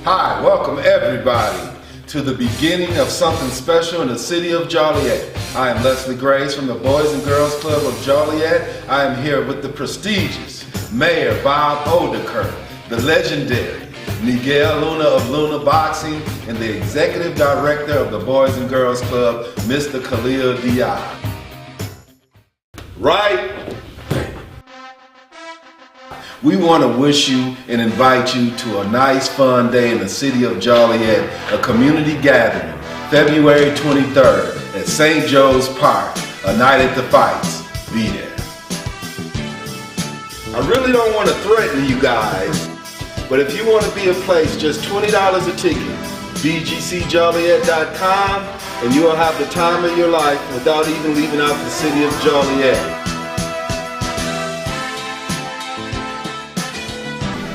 Hi, welcome everybody to the beginning of something special in the city of Joliet. I am Leslie Graves from the Boys and Girls Club of Joliet. I am here with the prestigious Mayor Bob Odenkirk, the legendary Miguel Luna of Luna Boxing, and the Executive Director of the Boys and Girls Club, Mr. Khalil Diab. Right? We want to wish you and invite you to a nice fun day in the city of Joliet, a community gathering, February 23rd at St. Joe's Park, a night at the fights. Be there. I really don't want to threaten you guys, but if you want to be a place, just $20 a ticket, bgcjoliet.com, and you will have the time of your life without even leaving out the city of Joliet.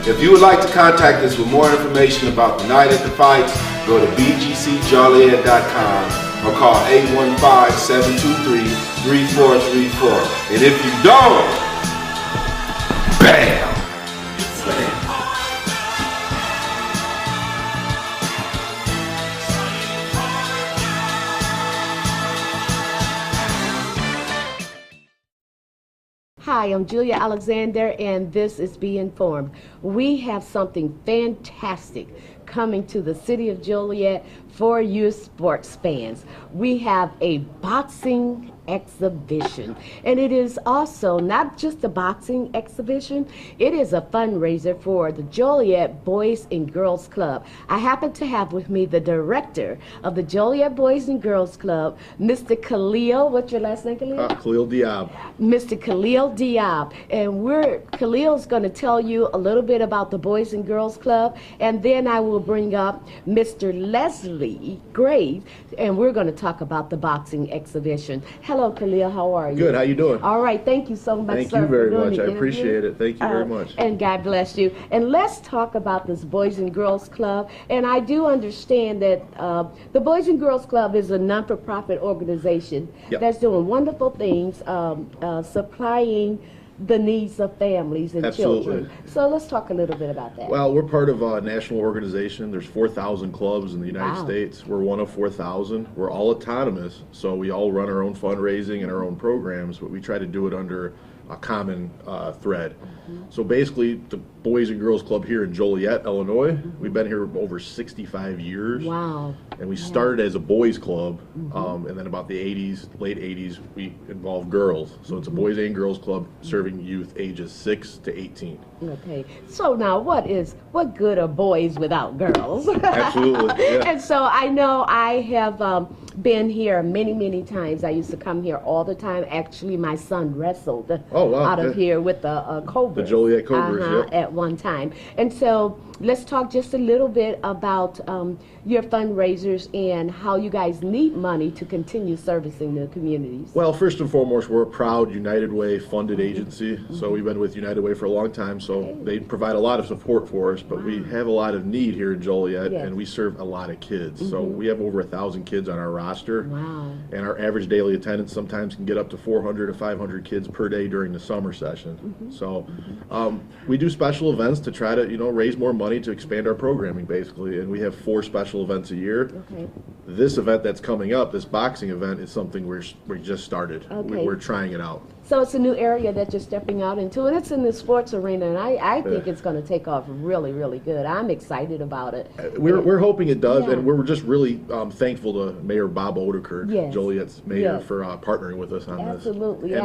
If you would like to contact us with more information about the night at the fights, go to bgcjoliet.com or call 815-723-3434. And if you don't, bam! Hi, I'm Julia Alexander, and this is Be Informed. We have something fantastic coming to the city of Joliet for you sports fans. We have a boxing exhibition, and it is also not just a boxing exhibition, it is a fundraiser for the Joliet Boys and Girls Club. I happen to have with me the director of the Joliet Boys and Girls Club, Mr. Khalil. What's your last name, Khalil? Khalil Diab. Mr. Khalil Diab, and Khalil's going to tell you a little bit about the Boys and Girls Club, and then I will bring up Mr. Leslie Graves, and we're going to talk about the boxing exhibition. Hello, Khalil. How are you? Good. How you doing? All right. Thank you so much. Thank sir, you very for doing much. the I interview. appreciate it. Thank you very much. And God bless you. And let's talk about this Boys and Girls Club. And I do understand that the Boys and Girls Club is a non-for-profit organization that's doing wonderful things, supplying the needs of families and children. So let's talk a little bit about that. Well, we're part of a national organization. There's 4,000 clubs in the United States. We're one of 4,000. We're all autonomous, so we all run our own fundraising and our own programs, but we try to do it under a common thread. So basically, the Boys and Girls Club here in Joliet, Illinois, we've been here over 65 years. Wow. And we started as a boys club, and then about the 80s, late 80s, we involved girls. So it's a Boys and Girls Club serving youth ages 6 to 18. Okay. So now what good are boys without girls? Absolutely. Yeah. And so I know I have been here many times. I used to come here all the time. Actually, my son wrestled out of here with the Cobras. The Joliet Cobras, at one time. And so let's talk just a little bit about your fundraisers and how you guys need money to continue servicing the communities. Well, first and foremost, we're a proud United Way funded agency. So we've been with United Way for a long time. So they provide a lot of support for us, but we have a lot of need here in Joliet, and we serve a lot of kids. So we have over 1,000 kids on our roster. Wow. And our average daily attendance sometimes can get up to 400 to 500 kids per day during the summer session. So we do special events to try to, raise more money to expand our programming, basically. And we have 4 special events a year. Okay. This event that's coming up, this boxing event, is something we just started. Okay. We're trying it out. So it's a new area that you're stepping out into, and it's in the sports arena, and I think it's going to take off really good. I'm excited about it. We're hoping it does, and we're just really thankful to Mayor Bob Odenkirk, Joliet's mayor, for partnering with us on this. Absolutely.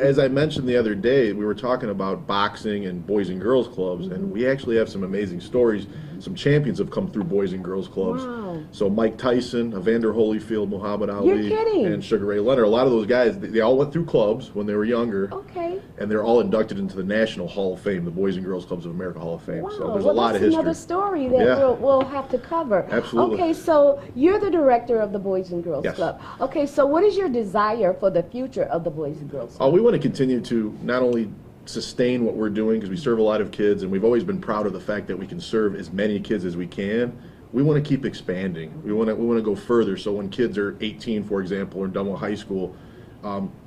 As I mentioned the other day, we were talking about boxing and Boys and Girls Clubs, and we actually have some amazing stories. Some champions have come through Boys and Girls Clubs. Wow. So Mike Tyson, Evander Holyfield, Muhammad You're Ali, kidding. and Sugar Ray Leonard. A lot of those guys, they all went through clubs when they were younger. Okay. And they're all inducted into the National Hall of Fame, the Boys and Girls Clubs of America Hall of Fame. Wow. So there's a lot of that's history. Another story that we'll have to cover. Absolutely. Okay, so you're the director of the Boys and Girls Club. Okay, so what is your desire for the future of the Boys and Girls Club? We want to continue to not only sustain what we're doing, because we serve a lot of kids, and we've always been proud of the fact that we can serve as many kids as we can. We want to keep expanding. We want to go further. So when kids are 18, for example, or done with high school,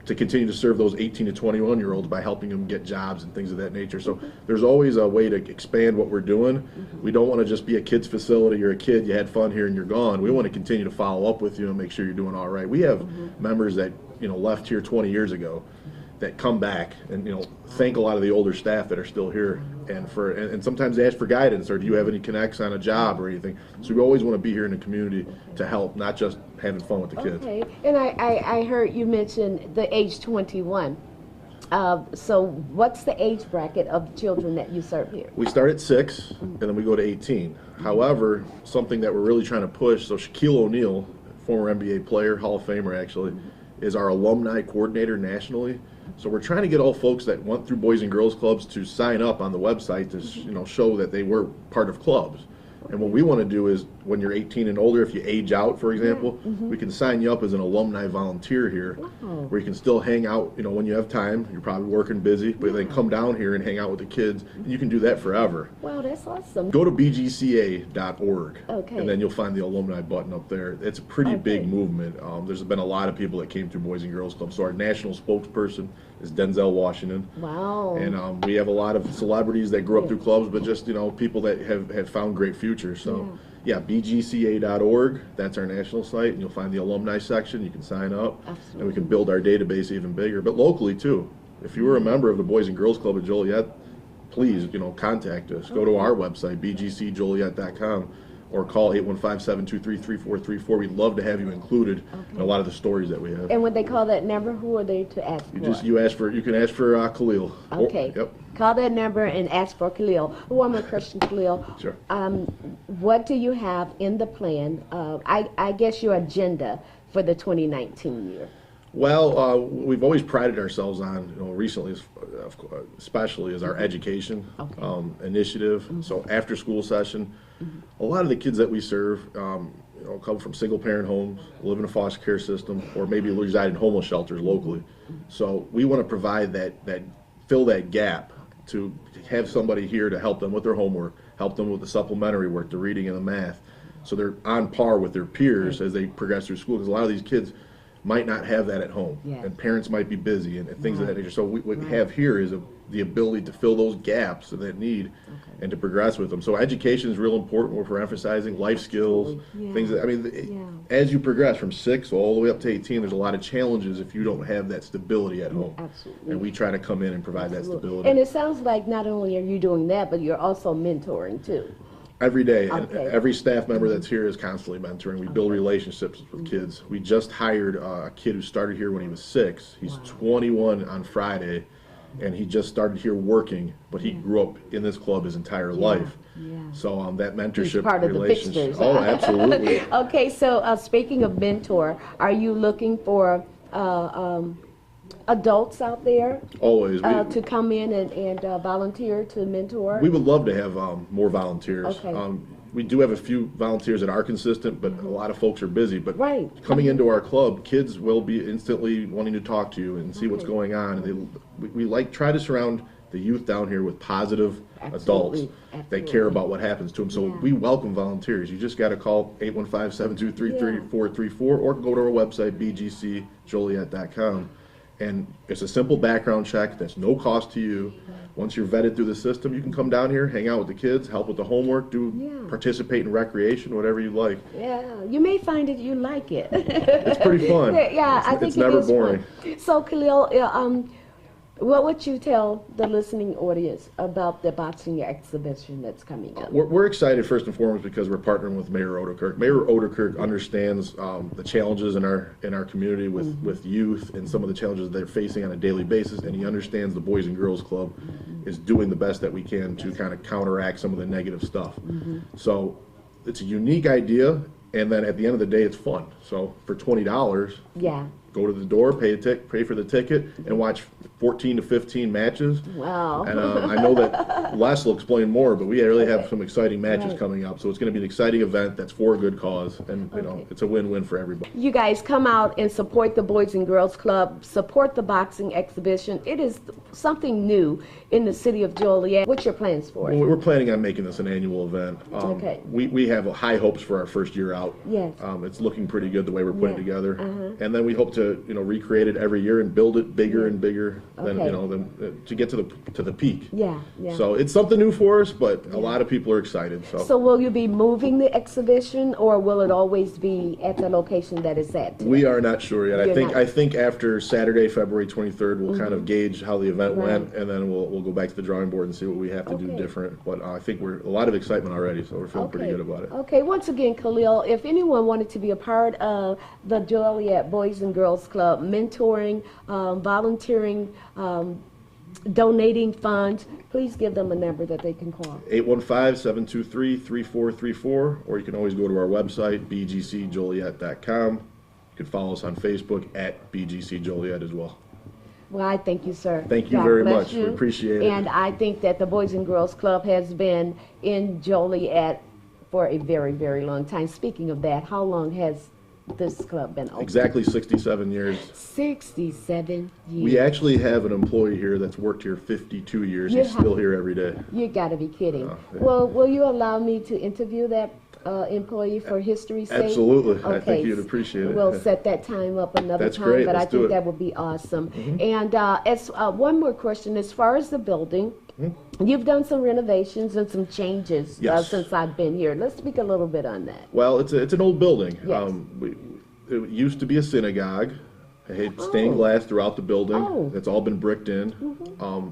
to continue to serve those 18 to 21-year-olds by helping them get jobs and things of that nature. So there's always a way to expand what we're doing. We don't want to just be a kid's facility. You're a kid, you had fun here, and you're gone. We want to continue to follow up with you and make sure you're doing all right. We have members that left here 20 years ago that come back and thank a lot of the older staff that are still here, and sometimes they ask for guidance, or do you have any connects on a job or anything. So we always want to be here in the community to help, not just having fun with the kids. Okay, and I heard you mention the age 21. So what's the age bracket of children that you serve here? We start at 6, and then we go to 18. However, something that we're really trying to push, so Shaquille O'Neal, former NBA player, Hall of Famer actually, is our alumni coordinator nationally. So we're trying to get all folks that went through Boys and Girls Clubs to sign up on the website to show that they were part of clubs. And what we want to do is, when you're 18 and older, if you age out, for example, we can sign you up as an alumni volunteer here, where you can still hang out, when you have time. You're probably working busy, but then come down here and hang out with the kids, and you can do that forever. Wow, that's awesome. Go to bgca.org, Okay. and then you'll find the alumni button up there. It's a pretty big movement. There's been a lot of people that came through Boys and Girls Club. So our national spokesperson is Denzel Washington. Wow. And we have a lot of celebrities that grew up through clubs, but just people that have found great futures. So yeah, bgca.org, that's our national site, and you'll find the alumni section. You can sign up. Absolutely. And we can build our database even bigger. But locally too, if you were a member of the Boys and Girls Club of Joliet, please contact us. Go to our website, bgcjoliet.com, or call 815-723-3434. We'd love to have you included in a lot of the stories that we have. And when they call that number, who are they to ask for? You can ask for Khalil. Okay. Yep. Call that number and ask for Khalil. Who am a Christian Khalil? Sure. What do you have in the plan? I guess your agenda for the 2019 year. Well, we've always prided ourselves on, recently, especially, is our education initiative. So after school session, a lot of the kids that we serve come from single parent homes, live in a foster care system, or maybe reside in homeless shelters locally. So we want to provide fill that gap, to have somebody here to help them with their homework, help them with the supplementary work, the reading and the math, so they're on par with their peers as they progress through school. Because a lot of these kids might not have that at home, and parents might be busy and things of that nature. So what we have here is the ability to fill those gaps of that need and to progress with them. So education is real important. We're emphasizing life skills, things that, as you progress from 6 all the way up to 18, there's a lot of challenges if you don't have that stability at home. Absolutely. And we try to come in and provide that stability. And it sounds like not only are you doing that, but you're also mentoring too. Every day, and every staff member that's here is constantly mentoring. We build relationships with kids. We just hired a kid who started here when he was 6. He's 21 on Friday, and he just started here working, but he grew up in this club his entire life. So that mentorship He's part of the relationship. fixtures. Oh, absolutely. Okay, so speaking of mentor, are you looking for adults out there Always. to come in and volunteer to mentor? We would love to have more volunteers. Okay. We do have a few volunteers that are consistent, but a lot of folks are busy. But Right. coming into our club, kids will be instantly wanting to talk to you and see what's going on. And we try to surround the youth down here with positive adults that care about what happens to them. So we welcome volunteers. You just got to call 815-723-3434 or go to our website, bgcjoliet.com. And it's a simple background check that's no cost to you. Once you're vetted through the system, you can come down here, hang out with the kids, help with the homework, participate in recreation, whatever you like. Yeah, you may find that you like it. It's pretty fun. I think it's never boring. Fun. So Khalil, what would you tell the listening audience about the boxing exhibition that's coming up? We're excited first and foremost because we're partnering with Mayor Odekirk. Mayor Odekirk understands the challenges in our community with youth and some of the challenges they're facing on a daily basis, and he understands the Boys and Girls Club is doing the best that we can to kind of counteract some of the negative stuff. So it's a unique idea, and then at the end of the day, it's fun. So for $20, go to the door, pay for the ticket, and watch 14 to 15 matches. Wow. And I know that Les will explain more, but we really have some exciting matches coming up. So it's going to be an exciting event that's for a good cause, and it's a win-win for everybody. You guys come out and support the Boys and Girls Club, support the boxing exhibition. It is something new in the city of Joliet. What's your plans for it? Well, we're planning on making this an annual event. We have high hopes for our first year out. Yes. It's looking pretty good the way we're putting it together. And then we hope to to recreate it every year and build it bigger and bigger than to get to the peak. Yeah, yeah. So it's something new for us, but a lot of people are excited. So will you be moving the exhibition, or will it always be at the location that it's at today? We are not sure yet. You're I think after Saturday, February 23rd, we'll kind of gauge how the event went, and then we'll go back to the drawing board and see what we have to do different. But I think we're a lot of excitement already, so we're feeling pretty good about it. Okay, once again, Khalil, if anyone wanted to be a part of the Joliet Boys and Girls Club, mentoring, volunteering, donating funds, please give them a number that they can call. 815-723-3434, or you can always go to our website, bgcjoliet.com. You can follow us on Facebook at BGC Joliet as well. Well, I thank you, sir. Thank you God very bless much. you. We appreciate it. And I think that the Boys and Girls Club has been in Joliet for a very, very long time. Speaking of that, how long has this club been open? Exactly 67 years. 67 years. We actually have an employee here that's worked here 52 years. He's still here every day. You got to be kidding. Yeah. Well, will you allow me to interview that employee for history's sake? Absolutely. Okay. I think you'd appreciate it. We'll set that time up another That's time, great. but Let's I do think it. that would be awesome. And as one more question, as far as the building, you've done some renovations and some changes since I've been here. Let's speak a little bit on that. Well, it's an old building. Yes. It used to be a synagogue. It had stained glass throughout the building. It's all been bricked in.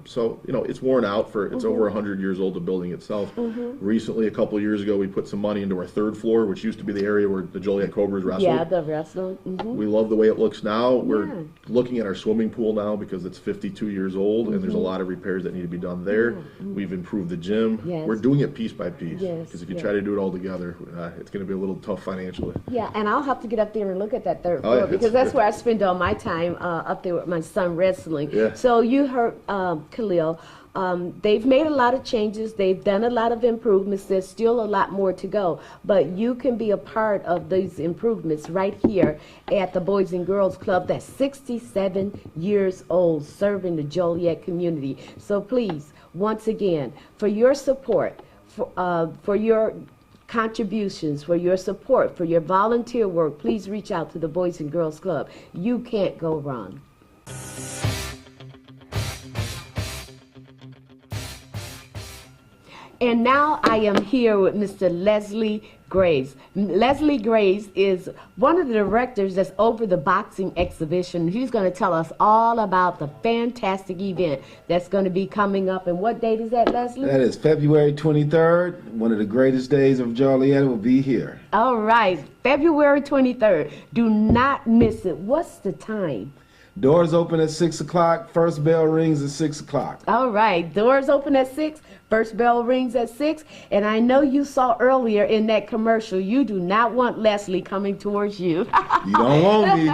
So, it's worn out. It's over 100 years old, the building itself. Recently, a couple of years ago, we put some money into our third floor, which used to be the area where the Joliet Cobras wrestled. Yeah, the wrestling. We love the way it looks now. We're looking at our swimming pool now because it's 52 years old, and there's a lot of repairs that need to be done there. We've improved the gym. Yes. We're doing it piece by piece. Yes, Because if you try to do it all together, it's going to be a little tough financially. Yeah, and I'll have to get up there and look at that third floor because that's where I spend all my time up there with my son wrestling. Yeah. So you heard Khalil. They've made a lot of changes. They've done a lot of improvements. There's still a lot more to go. But you can be a part of these improvements right here at the Boys and Girls Club that's 67 years old, serving the Joliet community. So please, once again, for your support, for your contributions, for your support, for your volunteer work, please reach out to the Boys and Girls Club. You can't go wrong. And now I am here with Mr. Leslie Graves. Leslie Graves is one of the directors that's over the boxing exhibition. He's going to tell us all about the fantastic event that's going to be coming up. And what date is that, Leslie? That is February 23rd. One of the greatest days of Joliet will be here. All right, February 23rd. Do not miss it. What's the time? Doors open at 6 o'clock. First bell rings at 6 o'clock. All right, doors open at 6. First bell rings at 6. And I know you saw earlier in that commercial, you do not want Leslie coming towards you. You don't want me.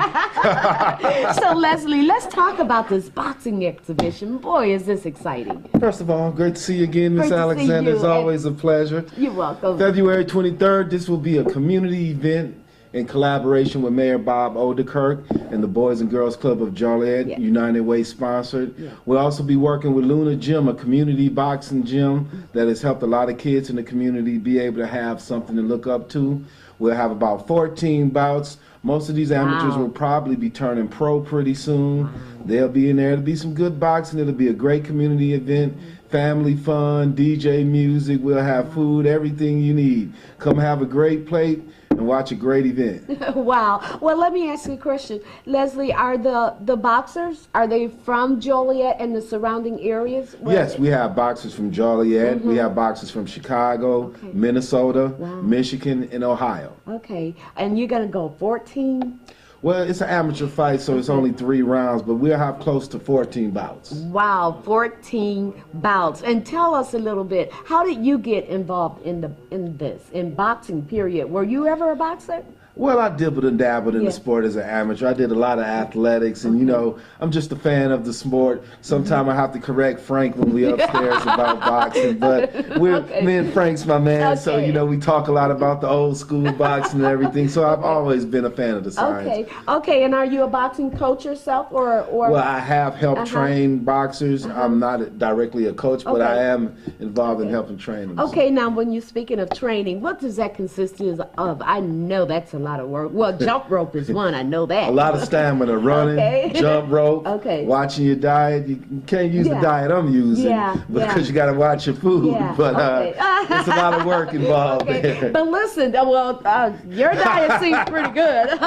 So, Leslie, let's talk about this boxing exhibition. Boy, is this exciting. First of all, great to see you again, Miss Great to see Alexander. you. It's always a pleasure. You're welcome. February 23rd, this will be a community event in collaboration with Mayor Bob Odekirk and the Boys and Girls Club of Joliet, United Way sponsored. We'll also be working with Luna Gym, a community boxing gym that has helped a lot of kids in the community be able to have something to look up to. We'll have about 14 bouts. Most of these amateurs will probably be turning pro pretty soon. They'll be in there. It'll be some good boxing. It'll be a great community event. Family fun, DJ music. We'll have food, everything you need. Come have a great plate and watch a great event. Wow. Well, let me ask you a question. Leslie, are the boxers, are they from Joliet and the surrounding areas? Yes, we have boxers from Joliet. We have boxers from Chicago, Minnesota, Michigan, and Ohio. Okay. And you're going to go 14? Well, it's an amateur fight, so it's only 3 rounds, but we'll have close to 14 bouts. Wow, 14 bouts. And tell us a little bit, how did you get involved in boxing, period? Were you ever a boxer? Well, I dibbled and dabbled in the sport as an amateur. I did a lot of athletics, and, you know, I'm just a fan of the sport. Sometimes I have to correct Frank when we upstairs about boxing, but me and Frank's my man, so, you know, we talk a lot about the old school boxing and everything, so I've always been a fan of the science. Okay, and are you a boxing coach yourself, or? Well, I have helped train boxers. I'm not directly a coach, but I am involved in helping train them. Okay, now when you're speaking of training, what does that consist of? I know that's a lot of work. Well, jump rope is one, I know that. A lot of stamina, running, Okay. jump rope, Okay. watching your diet. You can't use the Yeah. diet I'm using Yeah, because yeah. you got to watch your food. Yeah, But okay. it's a lot of work involved Okay, there. but listen, your diet seems pretty good.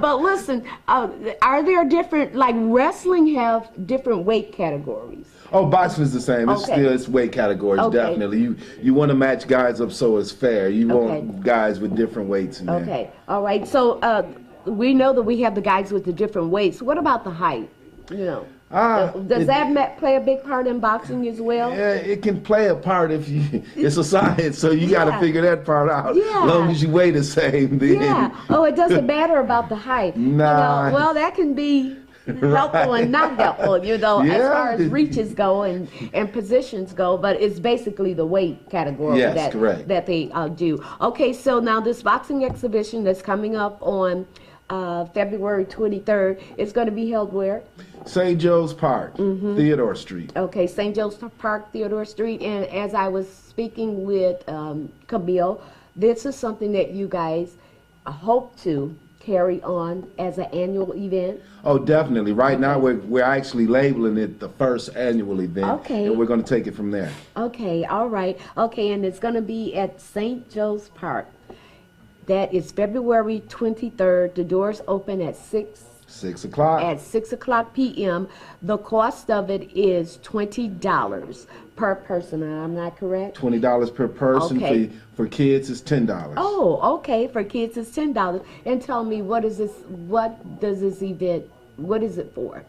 But listen, are there different, like wrestling have different weight categories? Oh, boxing is the same. It's Okay. still it's weight categories, Okay. definitely. You want to match guys up so it's fair. You Okay. want guys with different weights in there. Okay, all right. So we know that we have the guys with the different weights. What about the height? You know, does that play a big part in boxing as well? Yeah, it can play a part if you. It's a science, so you got to Yeah. figure that part out. Yeah. As long as you weigh the same, then. Yeah. Oh, it doesn't matter about the height. Nah. You know, well, that can be helpful and not helpful, you know, as Yeah. far as reaches go and positions go, but it's basically the weight category Yes, correct. that they do. Okay, so now this boxing exhibition that's coming up on February 23rd is going to be held where? St. Joe's Park, Theodore Street. Okay, St. Joe's Park, Theodore Street, and as I was speaking with Camille, this is something that you guys hope to carry on as an annual event? Oh, definitely. Right now, we're actually labeling it the first annual event. Okay. And we're going to take it from there. Okay, all right. Okay, and it's going to be at St. Joe's Park. That is February 23rd. The doors open at 6 o'clock. p.m. The cost of it is $20 per person. I'm not correct? $20 per person. Okay. For kids, it's $10. Oh, okay. For kids, it's $10. And tell me, what does this event? What is it for?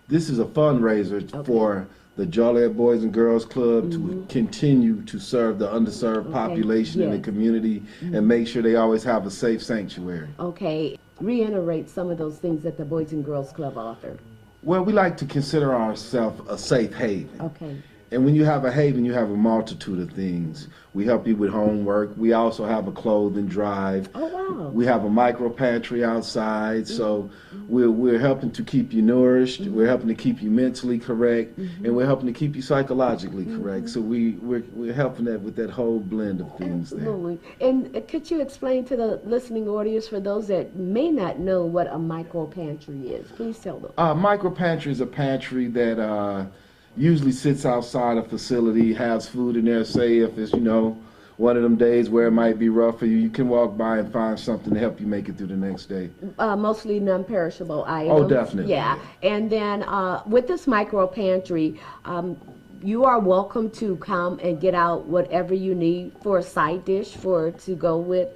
This is a fundraiser for the Joliet Boys and Girls Club to continue to serve the underserved population in the yes. community and make sure they always have a safe sanctuary. Okay. Reiterate some of those things that the Boys and Girls Club offer. Well, we like to consider ourselves a safe haven. Okay. And when you have a haven, you have a multitude of things. We help you with homework. We also have a clothing drive. Oh, wow. We have a micro pantry outside. So we're helping to keep you nourished. We're helping to keep you mentally correct. And we're helping to keep you psychologically correct. So we're helping that with that whole blend of things there. Absolutely. And could you explain to the listening audience, for those that may not know what a micro pantry is? Please tell them. Micro pantry is a pantry that usually sits outside a facility, has food in there. Say if it's, one of them days where it might be rough for you, you can walk by and find something to help you make it through the next day. Mostly non-perishable items. Oh, definitely. Yeah. And then with this micro pantry, you are welcome to come and get out whatever you need for a side dish to go with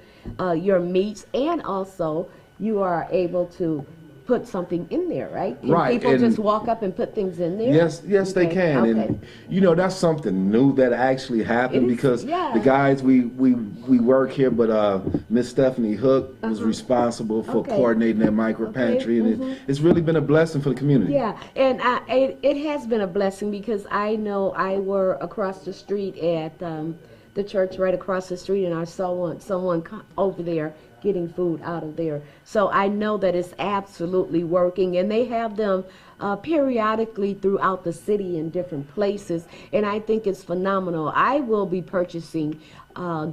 your meats, and also you are able to put something in there, right? Can Right, people and just walk up and put things in there? Yes, they Okay, can. okay. And that's something new that actually happened It is, because yeah. the guys we work here, but Miss Stephanie Hook was responsible for Okay. coordinating that micro pantry, and it's really been a blessing for the community. Yeah, and it has been a blessing because I know I were across the street at the church right across the street, and I saw someone over there getting food out of there. So I know that it's absolutely working, and they have them periodically throughout the city in different places, and I think it's phenomenal. I will be purchasing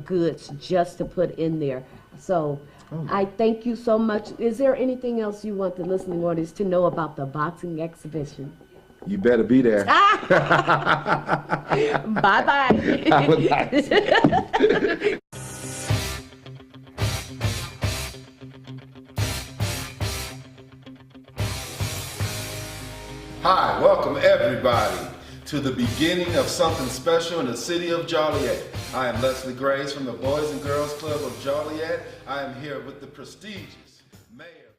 goods just to put in there. So I thank you so much. Is there anything else you want the listening audience to know about the boxing exhibition? You better be there. Bye-bye. I would like to. Hi, welcome everybody to the beginning of something special in the city of Joliet. I am Leslie Grace from the Boys and Girls Club of Joliet. I am here with the prestigious Mayor.